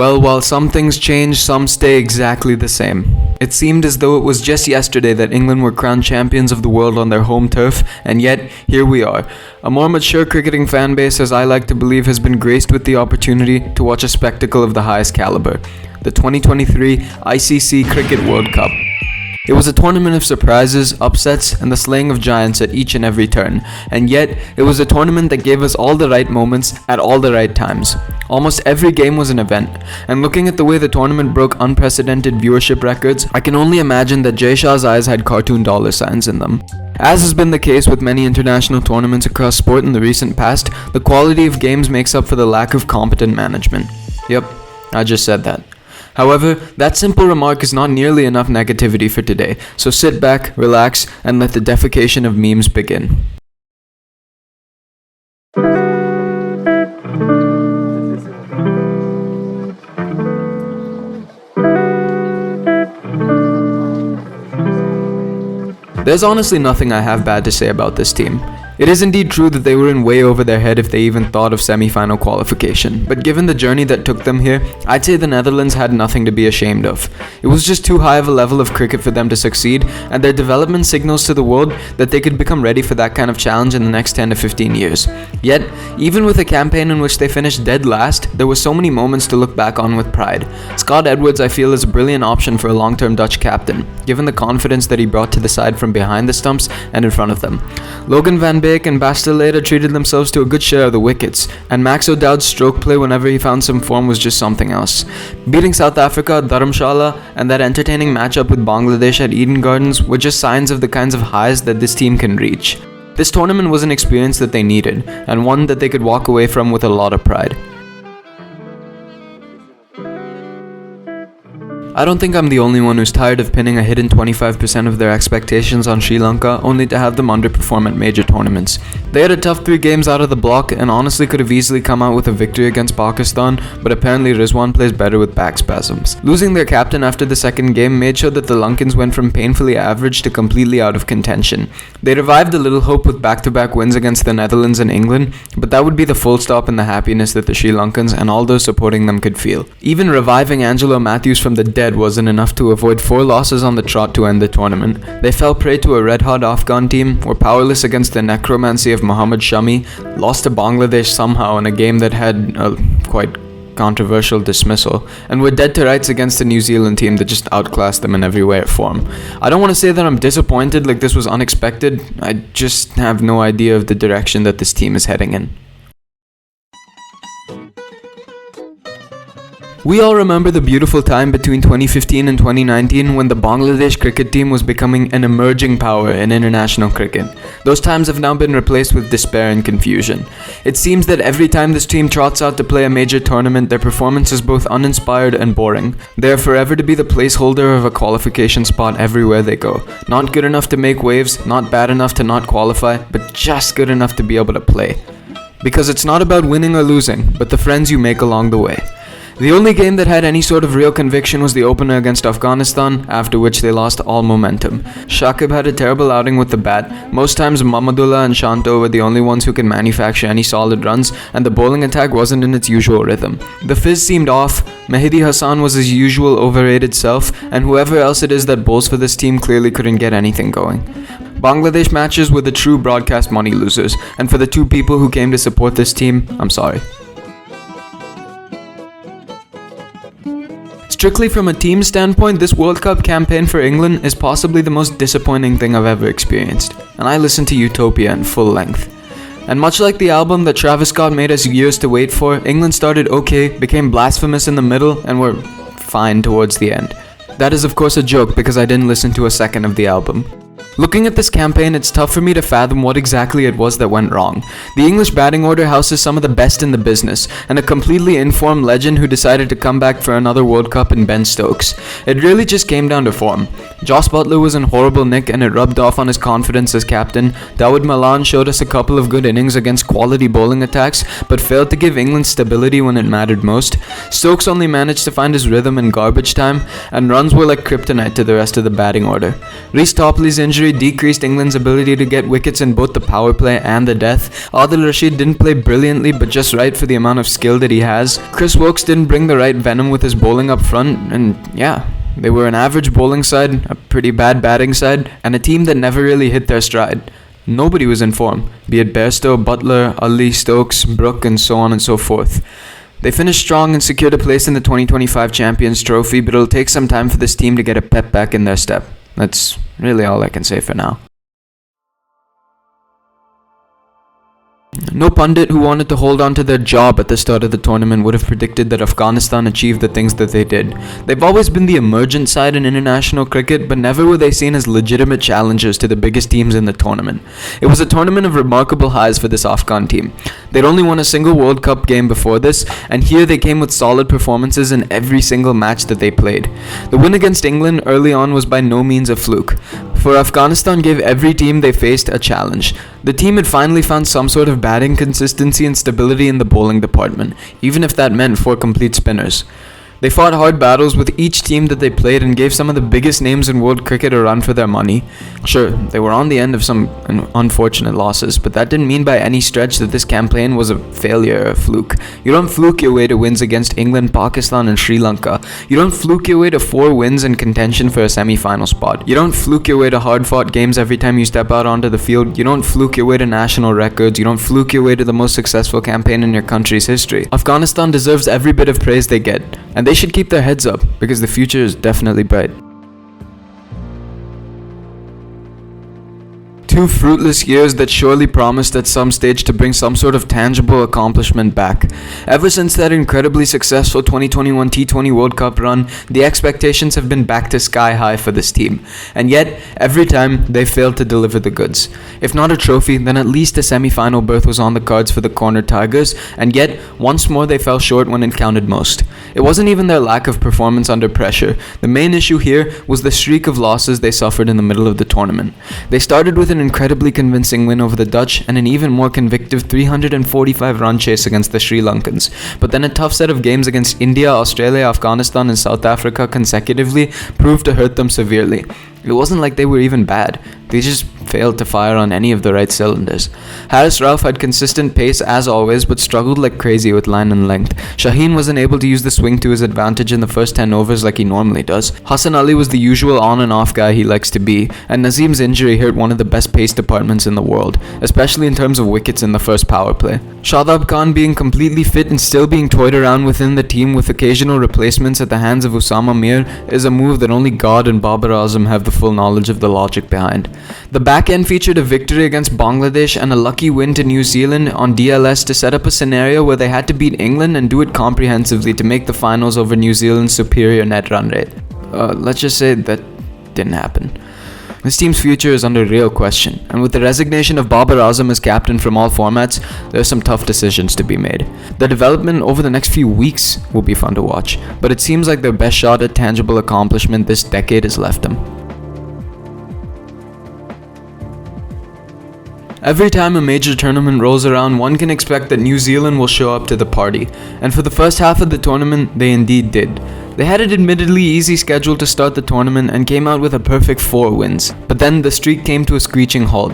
Well, while some things change, some stay exactly the same. It seemed as though it was just yesterday that England were crowned champions of the world on their home turf, and yet, here we are. A more mature cricketing fan base, as I like to believe, has been graced with the opportunity to watch a spectacle of the highest caliber. The 2023 ICC Cricket World Cup. It was a tournament of surprises, upsets, and the slaying of giants at each and every turn, and yet it was a tournament that gave us all the right moments at all the right times. Almost every game was an event, and looking at the way the tournament broke unprecedented viewership records, I can only imagine that Jay Shah's eyes had cartoon dollar signs in them. As has been the case with many international tournaments across sport in the recent past, the quality of games makes up for the lack of competent management. Yep, I just said that. However, that simple remark is not nearly enough negativity for today, so sit back, relax, and let the defecation of memes begin. There's honestly nothing I have bad to say about this team. It is indeed true that they were in way over their head if they even thought of semi-final qualification, but given the journey that took them here, I'd say the Netherlands had nothing to be ashamed of. It was just too high of a level of cricket for them to succeed, and their development signals to the world that they could become ready for that kind of challenge in the next 10 to 15 years. Yet, even with a campaign in which they finished dead last, there were so many moments to look back on with pride. Scott Edwards, I feel, is a brilliant option for a long-term Dutch captain, given the confidence that he brought to the side from behind the stumps and in front of them. Logan van Beek and Bastilleira treated themselves to a good share of the wickets, and Max O'Dowd's stroke play whenever he found some form was just something else. Beating South Africa at Dharamshala and that entertaining matchup with Bangladesh at Eden Gardens were just signs of the kinds of highs that this team can reach. This tournament was an experience that they needed, and one that they could walk away from with a lot of pride. I don't think I'm the only one who's tired of pinning a hidden 25% of their expectations on Sri Lanka only to have them underperform at major tournaments. They had a tough 3 games out of the block and honestly could have easily come out with a victory against Pakistan, but apparently Rizwan plays better with back spasms. Losing their captain after the second game made sure that the Lankans went from painfully average to completely out of contention. They revived a little hope with back-to-back wins against the Netherlands and England, but that would be the full stop in the happiness that the Sri Lankans and all those supporting them could feel. Even reviving Angelo Matthews from the dead wasn't enough to avoid 4 losses on the trot to end the tournament. They fell prey to a red-hot Afghan team, were powerless against the necromancy of Mohammad Shami, lost to Bangladesh somehow in a game that had a quite controversial dismissal, and were dead to rights against the New Zealand team that just outclassed them in every way or form. I don't want to say that I'm disappointed, like this was unexpected. I just have no idea of the direction that this team is heading in. We all remember the beautiful time between 2015 and 2019 when the Bangladesh cricket team was becoming an emerging power in international cricket. Those times have now been replaced with despair and confusion. It seems that every time this team trots out to play a major tournament, their performance is both uninspired and boring. They are forever to be the placeholder of a qualification spot everywhere they go. Not good enough to make waves, not bad enough to not qualify, but just good enough to be able to play. Because it's not about winning or losing, but the friends you make along the way. The only game that had any sort of real conviction was the opener against Afghanistan, after which they lost all momentum. Shakib had a terrible outing with the bat. Most times Mamadullah and Shanto were the only ones who could manufacture any solid runs, and the bowling attack wasn't in its usual rhythm. The fizz seemed off, Mehdi Hassan was his usual overrated self, and whoever else it is that bowls for this team clearly couldn't get anything going. Bangladesh matches were the true broadcast money losers, and for the 2 people who came to support this team, I'm sorry. Strictly from a team standpoint, this World Cup campaign for England is possibly the most disappointing thing I've ever experienced, and I listened to Utopia in full length. And much like the album that Travis Scott made us years to wait for, England started okay, became blasphemous in the middle, and were fine towards the end. That is of course a joke because I didn't listen to a second of the album. Looking at this campaign, it's tough for me to fathom what exactly it was that went wrong. The English batting order houses some of the best in the business, and a completely informed legend who decided to come back for another World Cup in Ben Stokes. It really just came down to form. Jos Buttler was in horrible nick and it rubbed off on his confidence as captain. Dawood Malan showed us a couple of good innings against quality bowling attacks, but failed to give England stability when it mattered most. Stokes only managed to find his rhythm in garbage time, and runs were like kryptonite to the rest of the batting order. Reece Topley's injury injury decreased England's ability to get wickets in both the power play and the death. Adil Rashid didn't play brilliantly, but just right for the amount of skill that he has. Chris Woakes didn't bring the right venom with his bowling up front, and yeah, they were an average bowling side, a pretty bad batting side, and a team that never really hit their stride. Nobody was in form, be it Bairstow, Butler, Ali, Stokes, Brook, and so on and so forth. They finished strong and secured a place in the 2025 Champions Trophy, but it'll take some time for this team to get a pep back in their step. That's really all I can say for now. No pundit who wanted to hold on to their job at the start of the tournament would have predicted that Afghanistan achieved the things that they did. They've always been the emergent side in international cricket, but never were they seen as legitimate challengers to the biggest teams in the tournament. It was a tournament of remarkable highs for this Afghan team. They'd only won a single World Cup game before this, and here they came with solid performances in every single match that they played. The win against England early on was by no means a fluke, for Afghanistan gave every team they faced a challenge. The team had finally found some sort of batting consistency and stability in the bowling department, even if that meant 4 complete spinners. They fought hard battles with each team that they played and gave some of the biggest names in world cricket a run for their money. Sure, they were on the end of some unfortunate losses, but that didn't mean by any stretch that this campaign was a failure or a fluke. You don't fluke your way to wins against England, Pakistan, and Sri Lanka. You don't fluke your way to 4 wins in contention for a semi-final spot. You don't fluke your way to hard-fought games every time you step out onto the field. You don't fluke your way to national records. You don't fluke your way to the most successful campaign in your country's history. Afghanistan deserves every bit of praise they get, and they should keep their heads up, because the future is definitely bright. 2 fruitless years that surely promised at some stage to bring some sort of tangible accomplishment back. Ever since that incredibly successful 2021 T20 World Cup run, the expectations have been back to sky high for this team. And yet, every time, they failed to deliver the goods. If not a trophy, then at least a semi-final berth was on the cards for the Corner Tigers, and yet, once more they fell short when it counted most. It wasn't even their lack of performance under pressure. The main issue here was the streak of losses they suffered in the middle of the tournament. They started with an incredibly convincing win over the Dutch and an even more convictive 345 run chase against the Sri Lankans, but then a tough set of games against India, Australia, Afghanistan, and South Africa consecutively proved to hurt them severely. It wasn't like they were even bad, they just failed to fire on any of the right cylinders. Haris Rauf had consistent pace as always, but struggled like crazy with line and length. Shaheen wasn't able to use the swing to his advantage in the first 10 overs like he normally does. Hassan Ali was the usual on and off guy he likes to be, and Nazim's injury hurt one of the best pace departments in the world, especially in terms of wickets in the first power play. Shadab Khan being completely fit and still being toyed around within the team with occasional replacements at the hands of Usama Mir is a move that only God and Babar Azam have the full knowledge of the logic behind. The back end featured a victory against Bangladesh and a lucky win to New Zealand on DLS to set up a scenario where they had to beat England and do it comprehensively to make the finals over New Zealand's superior net run rate. Let's just say that didn't happen. This team's future is under real question, and with the resignation of Babar Azam as captain from all formats, there are some tough decisions to be made. The development over the next few weeks will be fun to watch, but it seems like their best shot at tangible accomplishment this decade has left them. Every time a major tournament rolls around, one can expect that New Zealand will show up to the party, and for the first half of the tournament, they indeed did. They had an admittedly easy schedule to start the tournament and came out with a perfect 4 wins, but then the streak came to a screeching halt.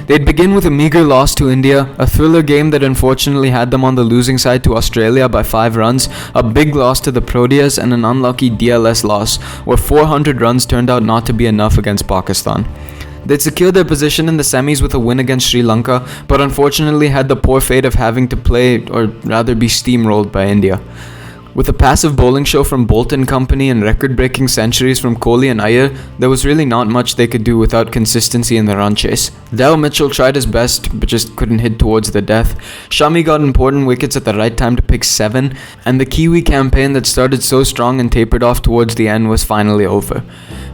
They'd begin with a meager loss to India, a thriller game that unfortunately had them on the losing side to Australia by 5 runs, a big loss to the Proteas, and an unlucky DLS loss, where 400 runs turned out not to be enough against Pakistan. They'd secured their position in the semis with a win against Sri Lanka, but unfortunately had the poor fate of having to play, or rather be steamrolled by India. With a passive bowling show from Bolt & Company and record-breaking centuries from Kohli and Iyer, there was really not much they could do without consistency in the run chase. Dale Mitchell tried his best, but just couldn't hit towards the death. Shami got important wickets at the right time to pick 7, and the Kiwi campaign that started so strong and tapered off towards the end was finally over.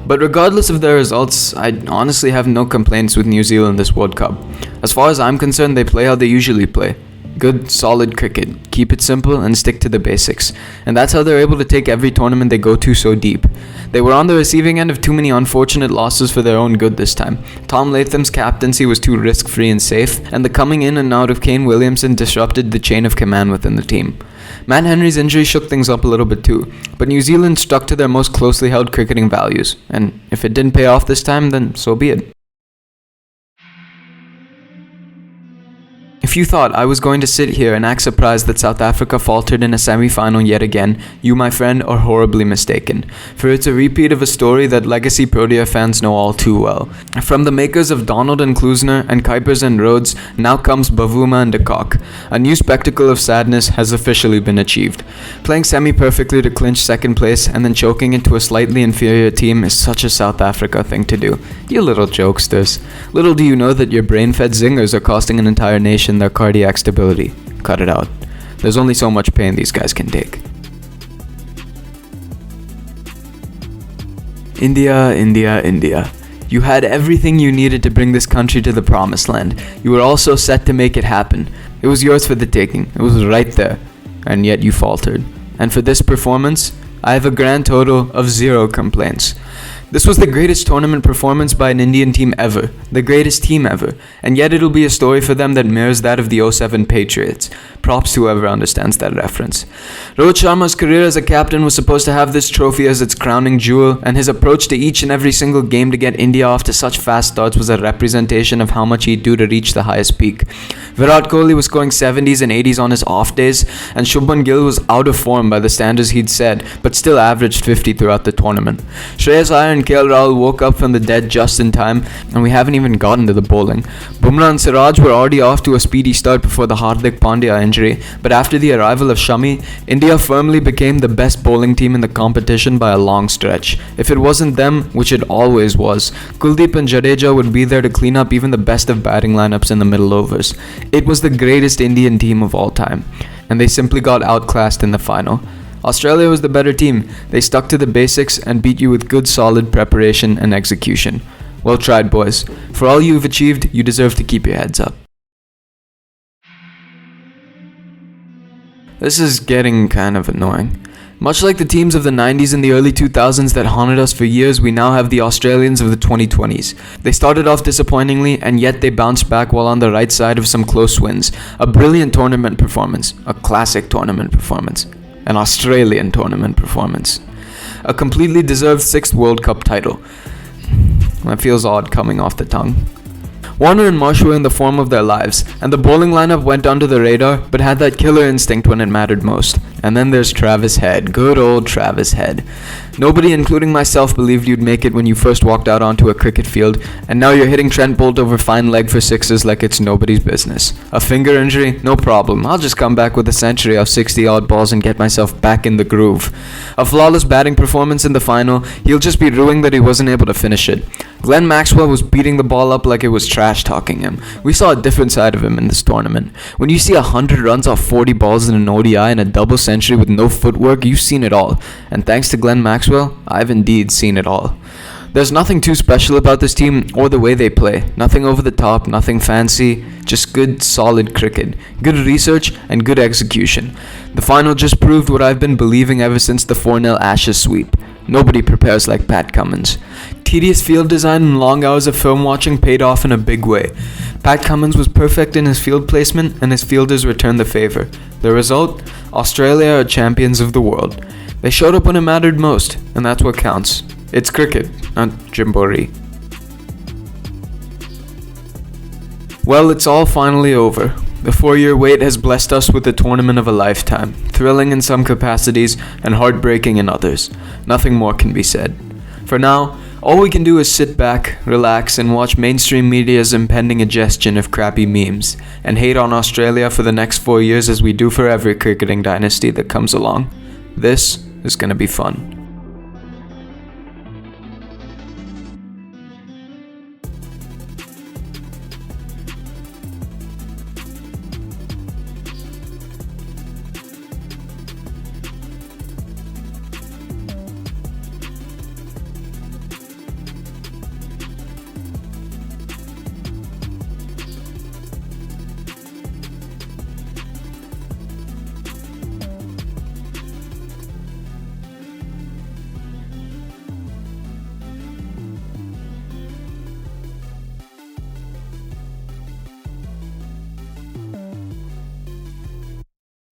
But regardless of their results, I honestly have no complaints with New Zealand this World Cup. As far as I'm concerned, they play how they usually play. Good, solid cricket. Keep it simple and stick to the basics. And that's how they're able to take every tournament they go to so deep. They were on the receiving end of too many unfortunate losses for their own good this time. Tom Latham's captaincy was too risk-free and safe, and the coming in and out of Kane Williamson disrupted the chain of command within the team. Matt Henry's injury shook things up a little bit too, but New Zealand stuck to their most closely held cricketing values, and if it didn't pay off this time, then so be it. If you thought I was going to sit here and act surprised that South Africa faltered in a semi-final yet again, you, my friend, are horribly mistaken. For it's a repeat of a story that legacy Protea fans know all too well. From the makers of Donald and Klusner and Kuipers and Rhodes, now comes Bavuma and de Kock. A new spectacle of sadness has officially been achieved. Playing semi-perfectly to clinch second place and then choking into a slightly inferior team is such a South Africa thing to do. You little jokesters. Little do you know that your brain-fed zingers are costing an entire nation their cardiac stability. Cut it out. There's only so much pain these guys can take. India. You had everything you needed to bring this country to the promised land. You were also set to make it happen. It was yours for the taking. It was right there. And yet you faltered. And for this performance, I have a grand total of 0 complaints. This was the greatest tournament performance by an Indian team ever, the greatest team ever, and yet it'll be a story for them that mirrors that of the 07 Patriots. Props to whoever understands that reference. Rohit Sharma's career as a captain was supposed to have this trophy as its crowning jewel, and his approach to each and every single game to get India off to such fast starts was a representation of how much he'd do to reach the highest peak. Virat Kohli was scoring 70s and 80s on his off days, and Shubman Gill was out of form by the standards he'd set, but still averaged 50 throughout the tournament. Shreyas Iyer and KL Rahul woke up from the dead just in time, and we haven't even gotten to the bowling. Bumrah and Siraj were already off to a speedy start before the Hardik Pandya injury, but after the arrival of Shami, India firmly became the best bowling team in the competition by a long stretch. If it wasn't them, which it always was, Kuldeep and Jadeja would be there to clean up even the best of batting lineups in the middle overs. It was the greatest Indian team of all time, and they simply got outclassed in the final. Australia was the better team. They stuck to the basics and beat you with good solid preparation and execution. Well tried, boys. For all you've achieved, you deserve to keep your heads up. This is getting kind of annoying. Much like the teams of the 90s and the early 2000s that haunted us for years, we now have the Australians of the 2020s. They started off disappointingly, and yet they bounced back while on the right side of some close wins. A brilliant tournament performance. A classic tournament performance. An Australian tournament performance. A completely deserved 6th World Cup title. That feels odd coming off the tongue. Warner and Marsh were in the form of their lives, and the bowling lineup went under the radar, but had that killer instinct when it mattered most. And then there's Travis Head, good old Travis Head. Nobody, including myself, believed you'd make it when you first walked out onto a cricket field, and now you're hitting Trent Bolt over fine leg for sixes like it's nobody's business. A finger injury? No problem. I'll just come back with a century of 60-odd balls and get myself back in the groove. A flawless batting performance in the final, he'll just be ruining that he wasn't able to finish it. Glenn Maxwell was beating the ball up like it was trash-talking him. We saw a different side of him in this tournament. When you see 100 runs off 40 balls in an ODI and a double century with no footwork, you've seen it all. And thanks to Glenn Maxwell, I've indeed seen it all. There's nothing too special about this team or the way they play. Nothing over the top, nothing fancy, just good, solid cricket. Good research and good execution. The final just proved what I've been believing ever since the 4-0 Ashes sweep. Nobody prepares like Pat Cummins. Tedious field design and long hours of film watching paid off in a big way. Pat Cummins was perfect in his field placement, and his fielders returned the favor. The result? Australia are champions of the world. They showed up when it mattered most, and that's what counts. It's cricket, not Jamboree. Well, it's all finally over. The 4-year wait has blessed us with the tournament of a lifetime, thrilling in some capacities and heartbreaking in others. Nothing more can be said. For now, all we can do is sit back, relax, and watch mainstream media's impending ingestion of crappy memes, and hate on Australia for the next 4 years as we do for every cricketing dynasty that comes along. This is gonna be fun.